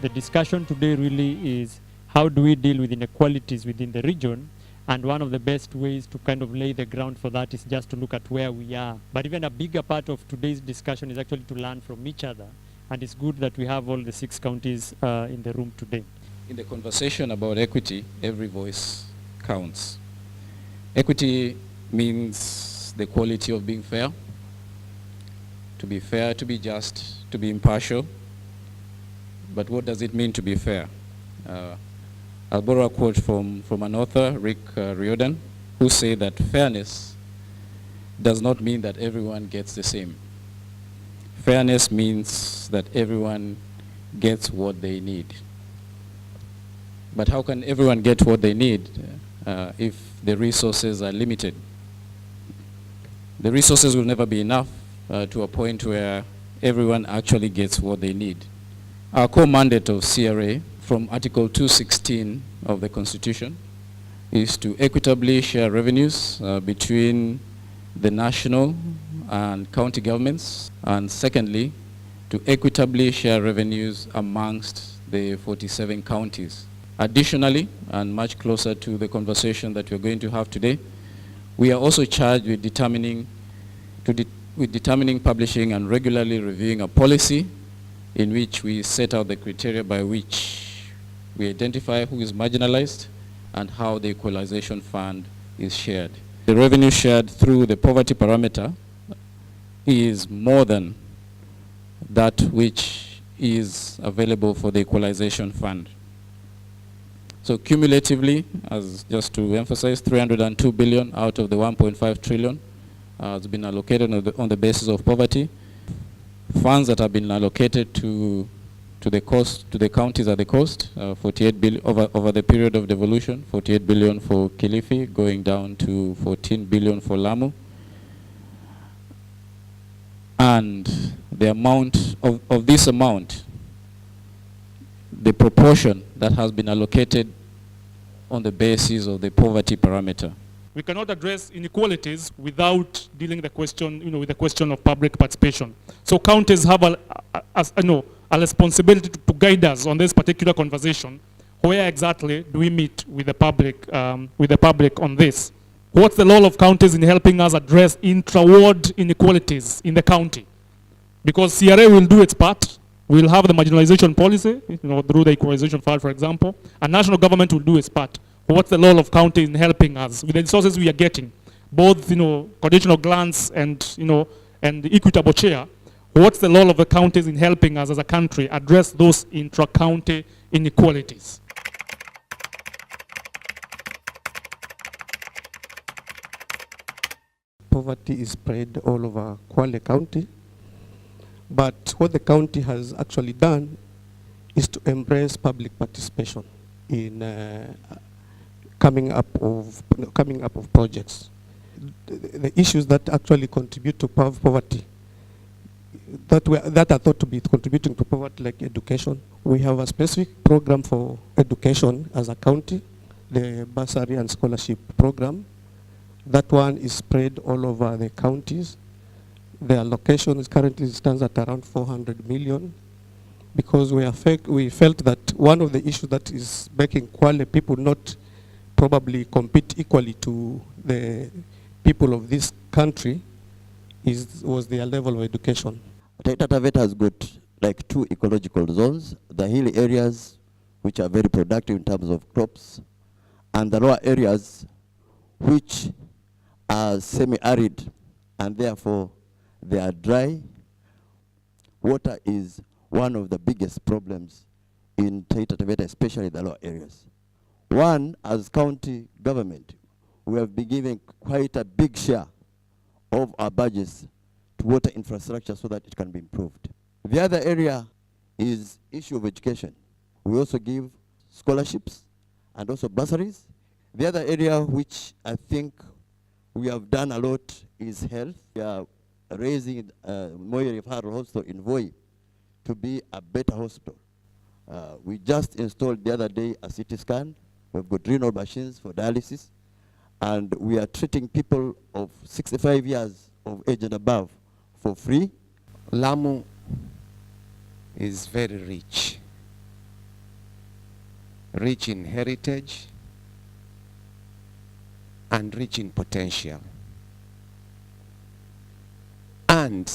The discussion today really is how do we deal with inequalities within the region, and one of the best ways to kind of lay the ground for that is just to look at where we are. But even a bigger part of today's discussion is actually to learn from each other, and it's good that we have all the 6 counties in the room today. In the conversation about equity, every voice counts. Equity means the quality of being fair, to be just, to be impartial. But what does it mean to be fair? I'll borrow a quote from an author, Rick Riordan, who said that fairness does not mean that everyone gets the same. Fairness means that everyone gets what they need. But how can everyone get what they need if the resources are limited? The resources will never be enough to a point where everyone actually gets what they need. Our core mandate of CRA from Article 216 of the Constitution is to equitably share revenues between the national and county governments, and secondly, to equitably share revenues amongst the 47 counties. Additionally, and much closer to the conversation that we're going to have today, we are also charged with determining, publishing, and regularly reviewing a policy in which we set out the criteria by which we identify who is marginalized and how the equalization fund is shared. The revenue shared through the poverty parameter is more than that which is available for the equalization fund. So cumulatively, as just to emphasize, 302 billion out of the 1.5 trillion has been allocated on the basis of poverty. Funds that have been allocated to the counties at the coast, 48 billion over the period of devolution, 48 billion for Kilifi, going down to 14 billion for Lamu. And the amount of this amount, the proportion that has been allocated on the basis of the poverty parameter. We cannot address inequalities without dealing the question, with the question of public participation. So counties have a responsibility to guide us on this particular conversation. Where exactly do we meet with the public on this? What's the role of counties in helping us address intra-ward inequalities in the county? Because CRA will do its part. We'll have the marginalization policy, through the equalization fund, for example, and national government will do its part. What's the role of counties in helping us with the resources we are getting, both conditional grants and and equitable share? What's the role of the counties in helping us as a country address those intra-county inequalities? Poverty is spread all over Kwale County, but what the county has actually done is to embrace public participation in coming up of projects. The issues that actually contribute to poverty, that are thought to be contributing to poverty, like education. We have a specific program for education as a county, the bursary and scholarship program. That one is spread all over the counties. The allocation currently stands at around 400 million, because we felt that one of the issues that is making Kwale people not probably compete equally to the people of this country was their level of education. Taita Taveta has got like 2 ecological zones, the hilly areas which are very productive in terms of crops, and the lower areas which are semi-arid and therefore they are dry. Water is one of the biggest problems in Taita Taveta, especially the lower areas. One, as county government, we have been giving quite a big share of our budgets to water infrastructure so that it can be improved. The other area is issue of education. We also give scholarships and also bursaries. The other area which I think we have done a lot is health. We are raising Moi Referral Hospital in Voi to be a better hospital. We just installed the other day a CT scan. We've got renal machines for dialysis, and we are treating people of 65 years of age and above for free. Lamu is very rich rich in heritage, and rich in potential. And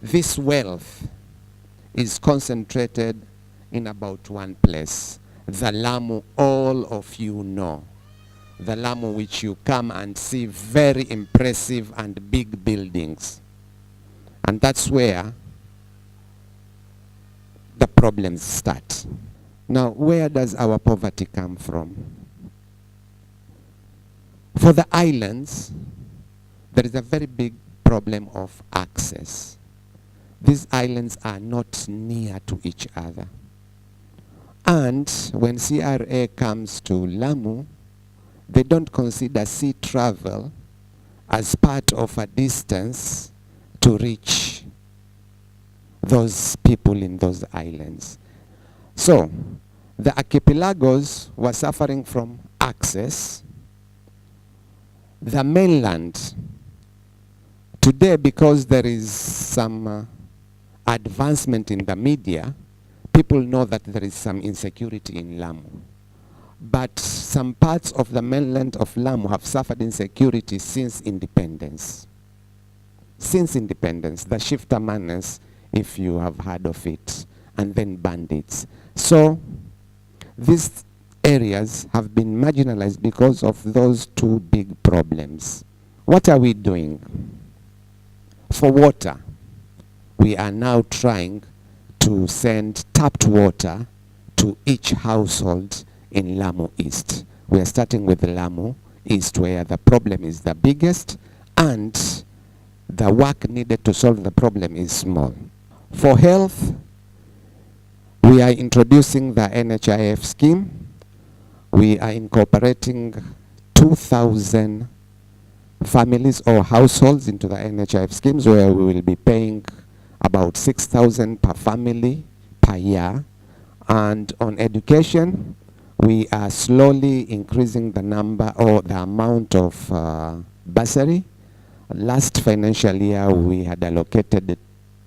this wealth is concentrated in about one place, the Lamu all of you know. The Lamu which you come and see very impressive and big buildings. And that's where the problems start. Now, where does our poverty come from? For the islands, there is a very big problem of access. These islands are not near to each other. And when CRA comes to Lamu, they don't consider sea travel as part of a distance to reach those people in those islands. So, the archipelagos were suffering from access. The mainland, today because there is some advancement in the media, people know that there is some insecurity in Lamu. But some parts of the mainland of Lamu have suffered insecurity since independence. Since independence, the shifter manners, if you have heard of it, and then bandits. So these areas have been marginalized because of those two big problems. What are we doing? For water, we are now trying to send tapped water to each household in Lamu East. We are starting with Lamu East, where the problem is the biggest and the work needed to solve the problem is small. For health, we are introducing the NHIF scheme. We are incorporating 2,000 families or households into the NHIF schemes, where we will be paying about 6,000 per family per year. And on education, we are slowly increasing the number or the amount of bursary. Last financial year, we had allocated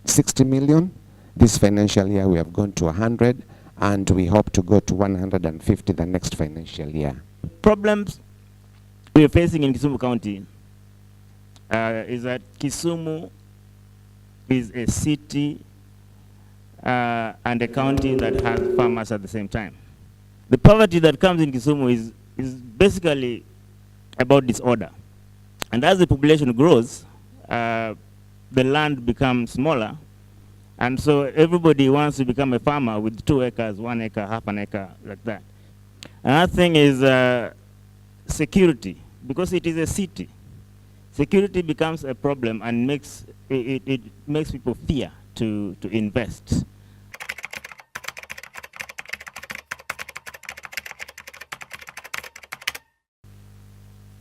60 million. This financial year, we have gone to 100, and we hope to go to 150 the next financial year. Problems we are facing in Kisumu County is that Kisumu is a city and a county that has farmers at the same time. The poverty that comes in Kisumu is basically about disorder. And as the population grows, the land becomes smaller. And so everybody wants to become a farmer with 2 acres, 1 acre, half an acre, like that. Another thing is security, because it is a city. Security becomes a problem and makes it makes people fear to invest.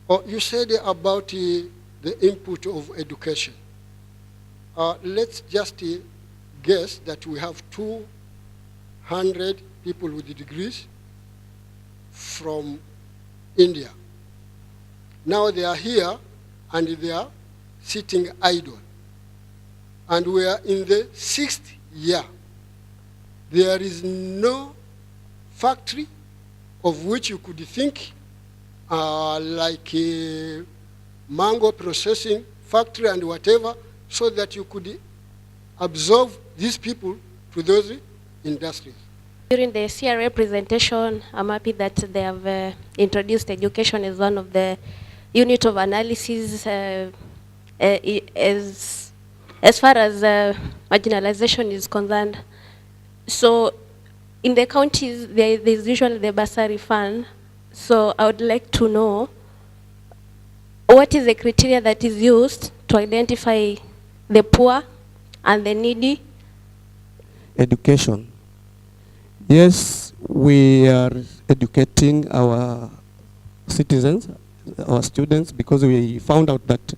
Oh, you said about the input of education. Let's just guess that we have 200 people with degrees from India. Now they are here and they are sitting idle. And we are in the 6th year. There is no factory of which you could think like a mango processing factory and whatever, so that you could absorb these people to those industries. During the CRA presentation, I'm happy that they have introduced education as one of the unit of analysis as far as marginalization is concerned. So in the counties, there's usually the bursary fund. So I would like to know what is the criteria that is used to identify the poor and the needy? Education. Yes, we are educating our citizens, our students, because we found out that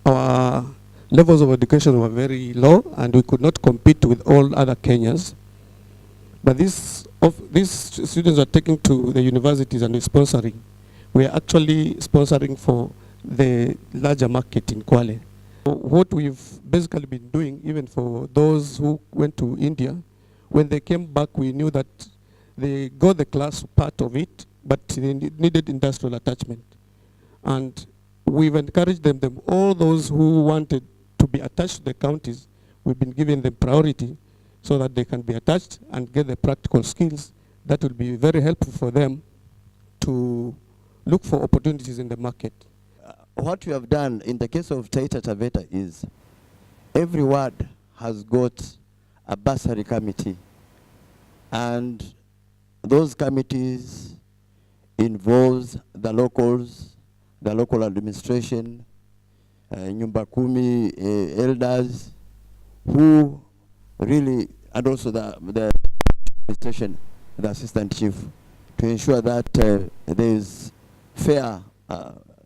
our levels of education were very low and we could not compete with all other Kenyans. But these students are taken to the universities and we're sponsoring. We are actually sponsoring for the larger market in Kwale. What we've basically been doing, even for those who went to India, when they came back, we knew that They got the class part of it, but they needed industrial attachment. And we've encouraged them, all those who wanted to be attached to the counties, we've been giving them priority so that they can be attached and get the practical skills. That will be very helpful for them to look for opportunities in the market. What we have done in the case of Taita Taveta is every ward has got a bursary committee, and those committees involves the locals, the local administration, Nyumba Kumi, elders, who really, and also the administration, the assistant chief, to ensure that there is fair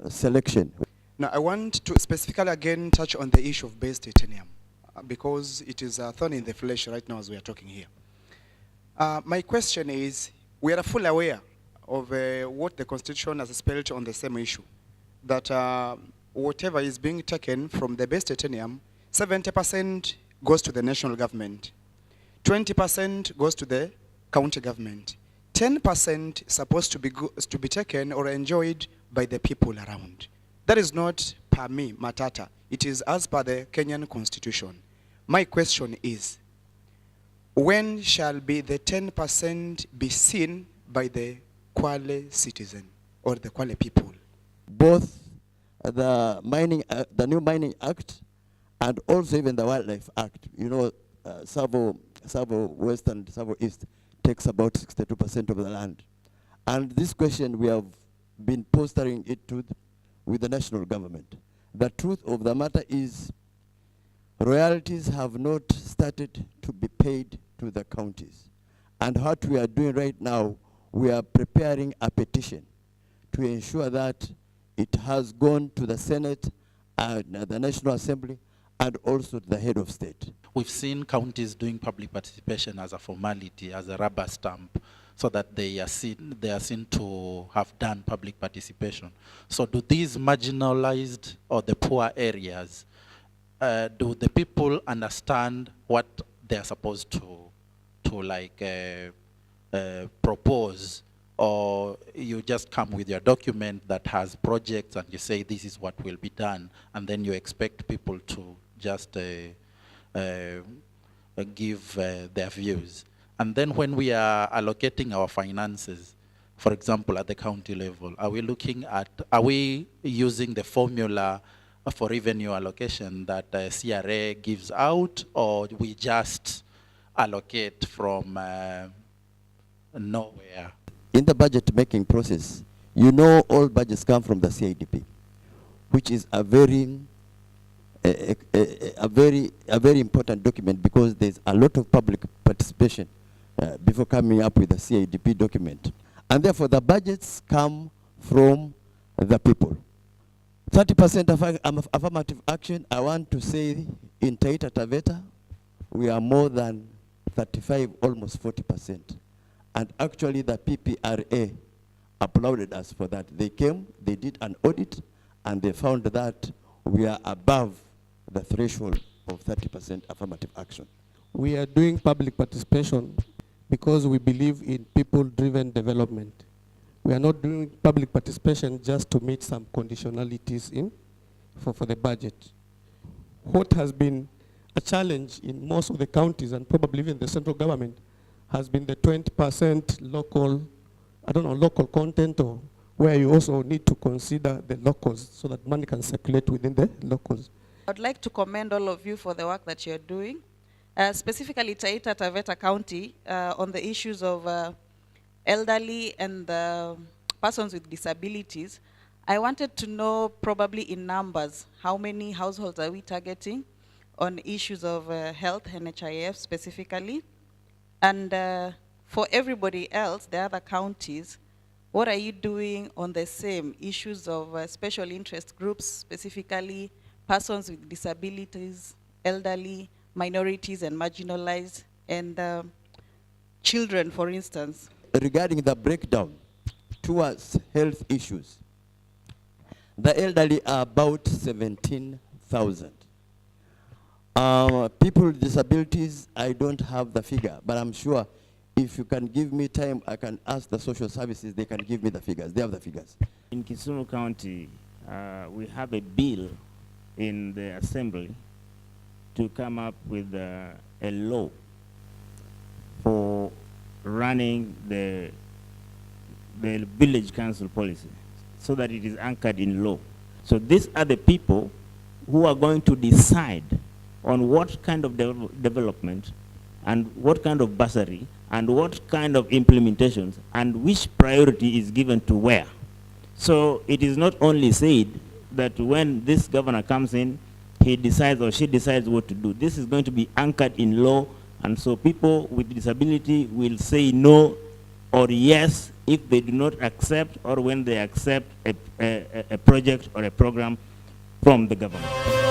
selection. Now, I want to specifically again touch on the issue of base titanium because it is a thorn in the flesh right now as we are talking here. My question is, we are fully aware of what the Constitution has spelled on the same issue, that whatever is being taken from the base titanium, 70% goes to the national government, 20% goes to the county government, 10% supposed to be taken or enjoyed by the people around. That is not per me, Matata. It is as per the Kenyan Constitution. My question is, when shall be the 10% be seen by the Kwale citizen or the Kwale people? Both the new Mining Act and also even the Wildlife Act. You know, Savo West and Savo East takes about 62% of the land. And this question we have been postering it with the national government. The truth of the matter is royalties have not started to be paid to the counties. And what we are doing right now, we are preparing a petition to ensure that it has gone to the Senate and the National Assembly and also to the head of state. We've seen counties doing public participation as a formality, as a rubber stamp, so that they are seen to have done public participation. So do these marginalized or the poor areas, do the people understand what they're supposed to propose, or you just come with your document that has projects and you say this is what will be done, and then you expect people to just give their views? And then when we are allocating our finances, for example, at the county level, are we using the formula for revenue allocation that CRA gives out, or we just allocate from nowhere? In the budget making process, you know all budgets come from the CIDP, which is a very important document because there's a lot of public participation before coming up with the CIDP document. And therefore the budgets come from the people. 30% of affirmative action, I want to say in Taita Taveta, we are more than 35, almost 40%. And actually the PPRA applauded us for that. They came, they did an audit, and they found that we are above the threshold of 30% affirmative action. We are doing public participation because we believe in people-driven development. We are not doing public participation just to meet some conditionalities for the budget. What has been a challenge in most of the counties and probably even the central government has been the 20% local, local content, or where you also need to consider the locals so that money can circulate within the locals. I'd like to commend all of you for the work that you're doing, specifically Taita Taveta County, on the issues of elderly and persons with disabilities. I wanted to know, probably in numbers, how many households are we targeting on issues of health, NHIF specifically? And for everybody else, the other counties, what are you doing on the same issues of special interest groups, specifically persons with disabilities, elderly, minorities and marginalized, and children, for instance? Regarding the breakdown towards health issues, the elderly are about 17,000. People with disabilities, I don't have the figure, but I'm sure If you can give me time, I can ask the social services, they can give me the figures. They have the figures. In Kisumu County, we have a bill in the assembly to come up with a law for running the village council policy so that it is anchored in law. So these are the people who are going to decide on what kind of development and what kind of bursary and what kind of implementations and which priority is given to where. So it is not only said that when this governor comes in, he decides or she decides what to do. This is going to be anchored in law, and so people with disability will say no or yes if they do not accept or when they accept a project or a program from the government.